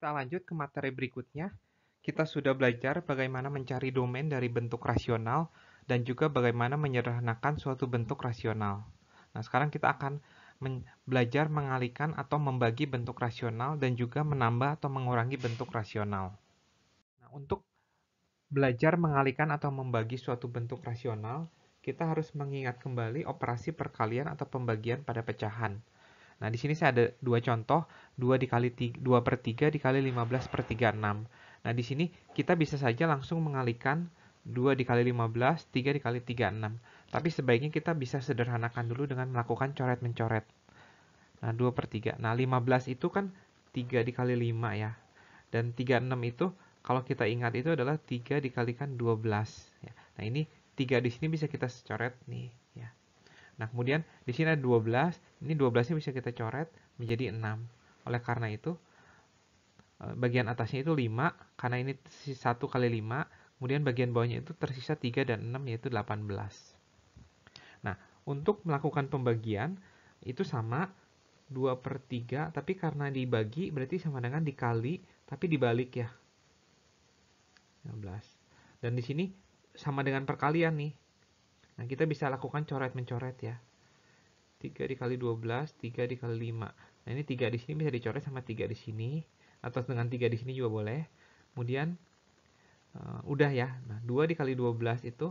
Kita lanjut ke materi berikutnya. Kita sudah belajar bagaimana mencari domain dari bentuk rasional dan juga bagaimana menyederhanakan suatu bentuk rasional. Nah, sekarang kita akan belajar mengalihkan atau membagi bentuk rasional dan juga menambah atau mengurangi bentuk rasional. Nah, untuk belajar mengalihkan atau membagi suatu bentuk rasional, kita harus mengingat kembali operasi perkalian atau pembagian pada pecahan. Nah, di sini saya ada dua contoh, 2 per 3 dikali 15 per 36. Nah, di sini kita bisa saja langsung mengalihkan 2 dikali 15, 3 dikali 36. Tapi sebaiknya kita bisa sederhanakan dulu dengan melakukan coret-mencoret. Nah, 2 per 3. Nah, 15 itu kan 3 dikali 5 ya. Dan 36 itu kalau kita ingat itu adalah 3 dikalikan 12. Ya. Nah, ini 3 di sini bisa kita coret nih. Ya. Nah, kemudian di sini ada 12. Ini 12-nya bisa kita coret menjadi 6. Oleh karena itu, bagian atasnya itu 5, karena ini 1 kali 5. Kemudian bagian bawahnya itu tersisa 3 dan 6, yaitu 18. Nah, untuk melakukan pembagian, itu sama 2 per 3, tapi karena dibagi, berarti sama dengan dikali, tapi dibalik ya. 15. Dan di sini sama dengan perkalian nih. Nah, kita bisa lakukan coret-mencoret ya. 3 dikali 12, 3 dikali 5. Nah, ini 3 di sini bisa dicoret sama 3 di sini, atau dengan 3 di sini juga boleh. Kemudian, udah ya. Nah, 2 dikali 12 itu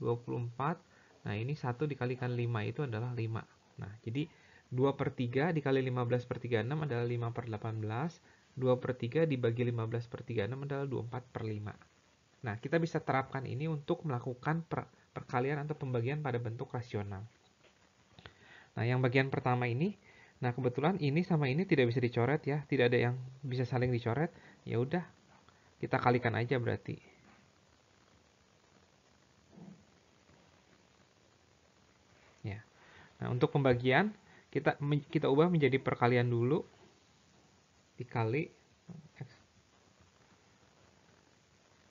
24. Nah, ini 1 dikalikan 5 itu adalah 5. Nah, jadi 2 per 3 dikali 15 per 36 adalah 5 per 18. 2 per 3 dibagi 15 per 36 adalah 24 per 5. Nah, kita bisa terapkan ini untuk melakukan perkalian atau pembagian pada bentuk rasional. Nah, yang bagian pertama ini, nah kebetulan ini sama ini tidak bisa dicoret ya, tidak ada yang bisa saling dicoret. Ya udah, kita kalikan aja berarti. Ya. Nah, untuk pembagian kita ubah menjadi perkalian dulu, dikali X.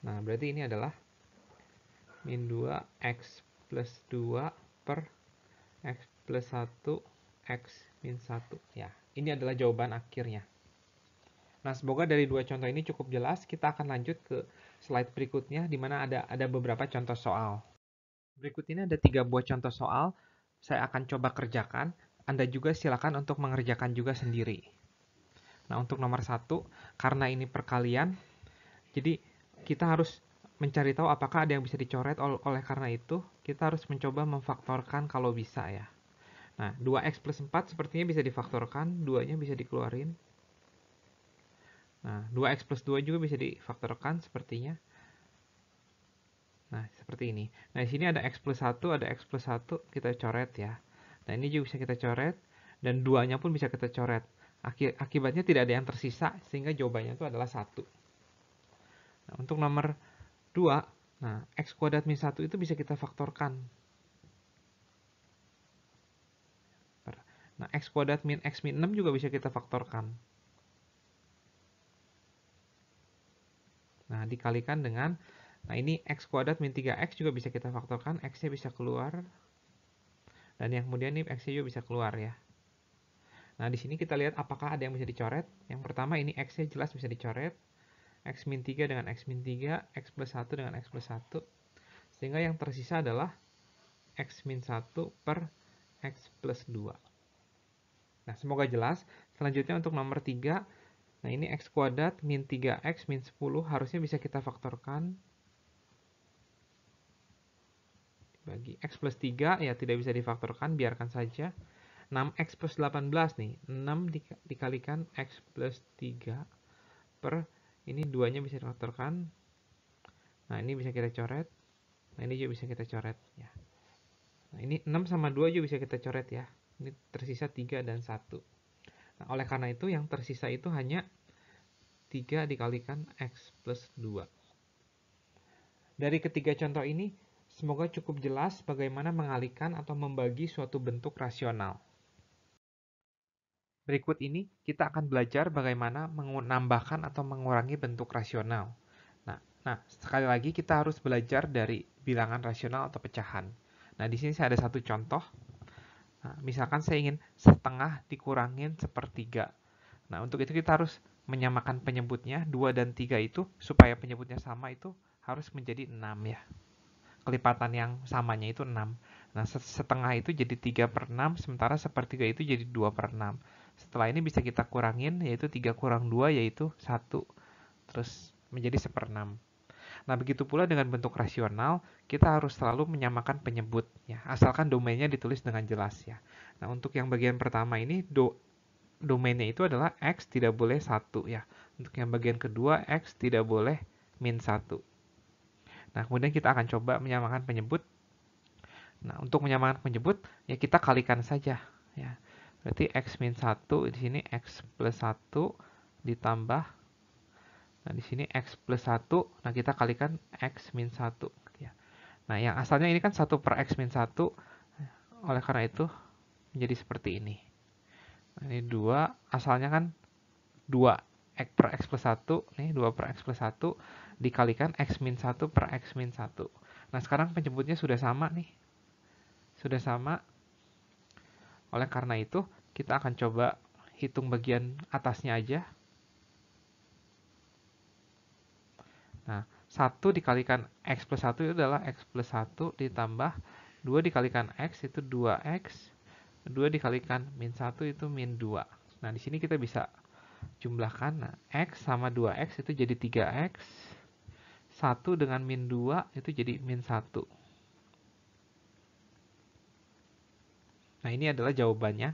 Nah, berarti ini adalah min 2 X plus 2 per X plus 1 X min 1. Ya, ini adalah jawaban akhirnya. Nah, semoga dari dua contoh ini cukup jelas. Kita akan lanjut ke slide berikutnya, di mana ada beberapa contoh soal. Berikut ini ada 3 buah contoh soal. Saya akan coba kerjakan. Anda juga silakan untuk mengerjakan juga sendiri. Nah, untuk nomor 1, karena ini perkalian, jadi kita harus mencari tahu apakah ada yang bisa dicoret. Oleh karena itu, kita harus mencoba memfaktorkan kalau bisa ya. Nah, 2x plus 4 sepertinya bisa difaktorkan, 2-nya bisa dikeluarin. Nah, 2x plus 2 juga bisa difaktorkan sepertinya. Nah, seperti ini. Nah, di sini ada x plus 1, ada x plus 1, kita coret ya. Nah, ini juga bisa kita coret, dan 2-nya pun bisa kita coret. Akibatnya tidak ada yang tersisa, sehingga jawabannya itu adalah 1. Nah, untuk nomor 2, nah, x kuadrat min 1 itu bisa kita faktorkan. Nah, x kuadrat min x min 6 juga bisa kita faktorkan. Nah, dikalikan dengan, nah ini x kuadrat min 3x juga bisa kita faktorkan, x-nya bisa keluar. Dan yang kemudian ini x-nya juga bisa keluar ya. Nah, di sini kita lihat apakah ada yang bisa dicoret. Yang pertama ini x-nya jelas bisa dicoret. X min 3 dengan x min 3, x plus 1 dengan x plus 1. Sehingga yang tersisa adalah x min 1 per x plus 2. Nah, semoga jelas. Selanjutnya untuk nomor 3, nah ini x kuadrat min 3x min 10 harusnya bisa kita faktorkan. Bagi x plus 3 ya tidak bisa difaktorkan, biarkan saja. 6x plus 18 nih, 6 dikalikan x plus 3 per, ini 2-nya bisa difaktorkan. Nah, ini bisa kita coret. Nah, ini juga bisa kita coret ya. Nah, ini 6 sama 2 juga bisa kita coret ya. Ini tersisa 3 dan 1. Nah, oleh karena itu yang tersisa itu hanya 3 dikalikan x plus 2. Dari ketiga contoh ini, semoga cukup jelas bagaimana mengalihkan atau membagi suatu bentuk rasional. Berikut ini kita akan belajar bagaimana menambahkan atau mengurangi bentuk rasional. Nah, sekali lagi kita harus belajar dari bilangan rasional atau pecahan. Nah, di sini saya ada satu contoh. Nah, misalkan saya ingin setengah dikurangin sepertiga. Nah, untuk itu kita harus menyamakan penyebutnya, 2 dan 3 itu, supaya penyebutnya sama itu harus menjadi 6 ya. Kelipatan yang samanya itu 6. Nah, setengah itu jadi 3/6, sementara sepertiga itu jadi 2/6. Setelah ini bisa kita kurangin, yaitu 3 kurang 2, yaitu 1. Terus menjadi 1/6. Nah, begitu pula dengan bentuk rasional, kita harus selalu menyamakan penyebut, ya, asalkan domainnya ditulis dengan jelas ya. Nah, untuk yang bagian pertama ini, domainnya itu adalah X tidak boleh 1 ya. Untuk yang bagian kedua, X tidak boleh -1. Nah, kemudian kita akan coba menyamakan penyebut. Nah, untuk menyamakan penyebut, ya kita kalikan saja. Ya. Berarti X-1, di sini X plus 1 ditambah, nah di sini X plus 1, nah kita kalikan X-1. Ya. Nah, yang asalnya ini kan 1 per X-1, oleh karena itu menjadi seperti ini. Nah, ini 2, asalnya kan 2 X per X plus 1, nih 2 per X plus 1, dikalikan X-1 per X-1. Nah, sekarang penyebutnya sudah sama nih. Sudah sama. Oleh karena itu, kita akan coba hitung bagian atasnya aja. Nah, 1 dikalikan X plus 1 itu adalah X plus 1 ditambah 2 dikalikan X itu 2X. 2 dikalikan -1 itu -2. Nah, di sini kita bisa jumlahkan. Nah, X sama 2X itu jadi 3X. 1 dengan -2 itu jadi -1. Nah, ini adalah jawabannya,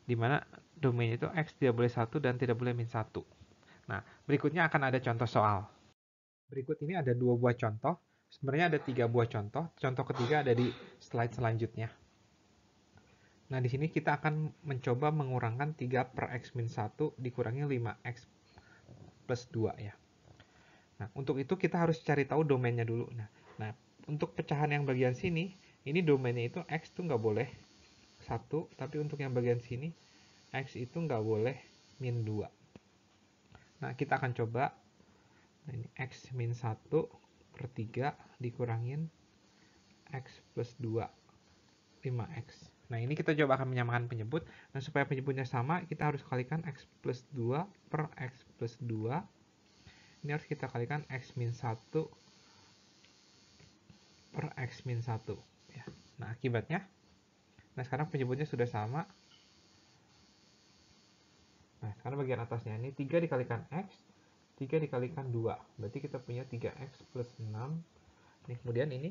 di mana domain itu X tidak boleh 1 dan tidak boleh -1. Nah, berikutnya akan ada contoh soal. Berikut ini ada 2 buah contoh. Sebenarnya ada 3 buah contoh. Contoh ketiga ada di slide selanjutnya. Nah, di sini kita akan mencoba mengurangkan 3 per X-1 dikurangi 5X plus 2 ya. Nah, untuk itu kita harus cari tahu domainnya dulu. Nah, untuk pecahan yang bagian sini, ini domainnya itu X itu nggak boleh 1, tapi untuk yang bagian sini, X itu nggak boleh -2. Nah, kita akan coba. Nah, ini X-1 per 3 dikurangin X plus 2, 5X. Nah, ini kita coba akan menyamakan penyebut. Nah, supaya penyebutnya sama, kita harus kalikan X plus 2 per X plus 2. Ini harus kita kalikan X-1 per X-1. Ya. Nah, akibatnya, nah sekarang penyebutnya sudah sama. Nah, sekarang bagian atasnya ini 3 dikalikan X, 3 dikalikan 2. Berarti kita punya 3X plus 6. Nih, kemudian ini.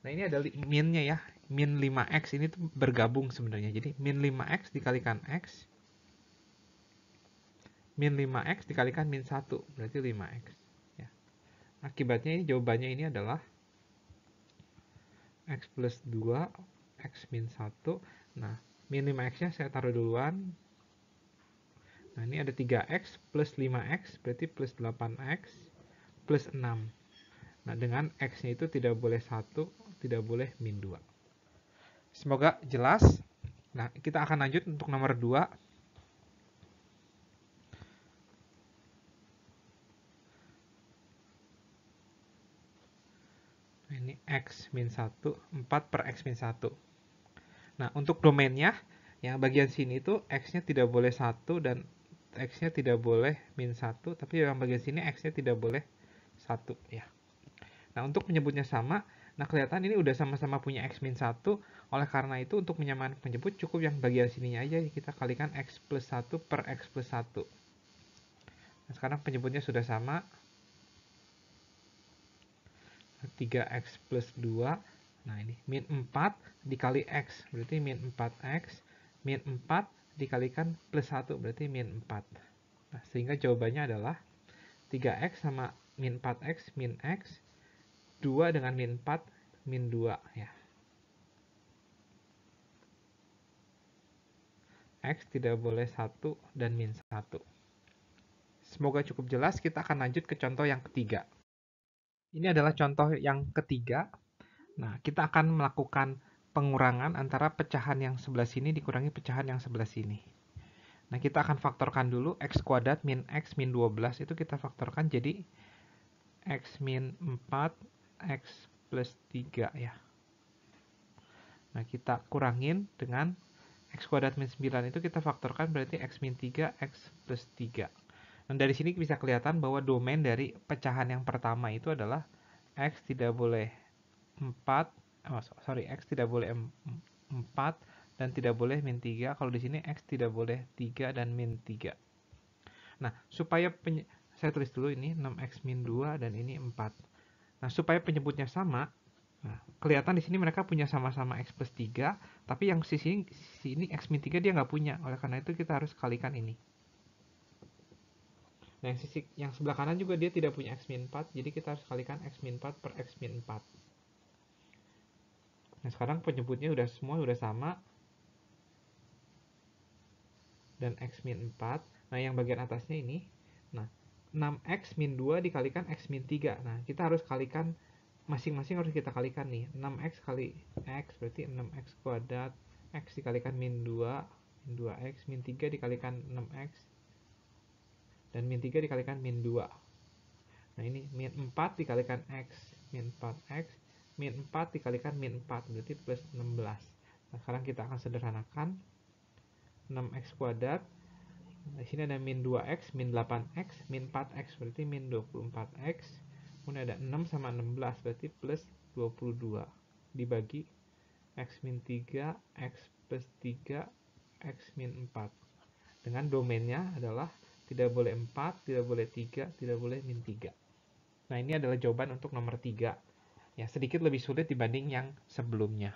Nah, ini ada minnya ya. Min 5X ini tuh bergabung sebenarnya. Jadi, min 5X dikalikan X. Min 5X dikalikan min 1. Berarti 5X. Ya. Akibatnya ini jawabannya ini adalah X plus 2, X min 1. Nah, min 5X-nya saya taruh duluan. Nah, ini ada 3X plus 5X. Berarti plus 8X plus 6. Nah, dengan X-nya itu tidak boleh 1, tidak boleh min 2. Semoga jelas. Nah, kita akan lanjut untuk nomor 2. Nah, ini X min 1, 4 per X min 1. Nah, untuk domainnya, yang bagian sini itu X-nya tidak boleh 1 dan X-nya tidak boleh min 1, tapi yang bagian sini X-nya tidak boleh 1 ya. Nah, untuk menyebutnya sama, nah kelihatan ini udah sama-sama punya X min 1, oleh karena itu untuk menyamakan penyebut cukup yang bagian sininya aja, kita kalikan X plus 1 per X plus 1. Nah, sekarang penyebutnya sudah sama, 3X plus 2, nah ini min 4 dikali X, berarti min 4X, min 4 dikalikan plus 1, berarti min 4. Nah, sehingga jawabannya adalah 3X sama min 4X, min X, 2 dengan min 4, min 2 ya. X tidak boleh 1 dan min 1. Semoga cukup jelas, kita akan lanjut ke contoh yang ketiga. Ini adalah contoh yang ketiga. Nah, kita akan melakukan pengurangan antara pecahan yang sebelah sini dikurangi pecahan yang sebelah sini. Nah, kita akan faktorkan dulu X kuadrat min X min 12 itu kita faktorkan jadi X min 4 X plus 3 ya. Nah, kita kurangin dengan X kuadrat min 9 itu kita faktorkan berarti X min 3 X plus 3. Nah, dari sini bisa kelihatan bahwa domain dari pecahan yang pertama itu adalah X tidak boleh 4, X tidak boleh 4 dan tidak boleh min 3. Kalau di sini X tidak boleh 3 dan min 3. Nah, supaya saya tulis dulu ini 6X min 2 dan ini 4. Nah, supaya penyebutnya sama, nah, kelihatan di sini mereka punya sama-sama X plus 3, tapi yang sini X min 3 dia nggak punya. Oleh karena itu kita harus kalikan ini. Nah, yang sebelah kanan juga dia tidak punya X min 4, jadi kita harus kalikan X min 4 per X min 4. Nah, sekarang penyebutnya semua udah sama. Dan X min 4. Nah, yang bagian atasnya ini. Nah, 6X min 2 dikalikan X min 3. Nah, kita harus kalikan, masing-masing harus kita kalikan nih. 6X kali X berarti 6X kuadrat. X dikalikan min 2. Min 2X. Min 3 dikalikan 6X. Dan min 3 dikalikan min 2. Nah, ini min 4 dikalikan X. Min 4X. Min 4 dikalikan min 4. Berarti plus 16. Nah, sekarang kita akan sederhanakan. 6X kuadrat. Di sini ada min 2X, min 8X, min 4X, berarti min 24X. Kemudian ada 6 sama 16, berarti plus 22. Dibagi X min 3, X plus 3, X min 4. Dengan domainnya adalah tidak boleh 4, tidak boleh 3, tidak boleh min 3. Nah, ini adalah jawaban untuk nomor 3. Ya, sedikit lebih sulit dibanding yang sebelumnya.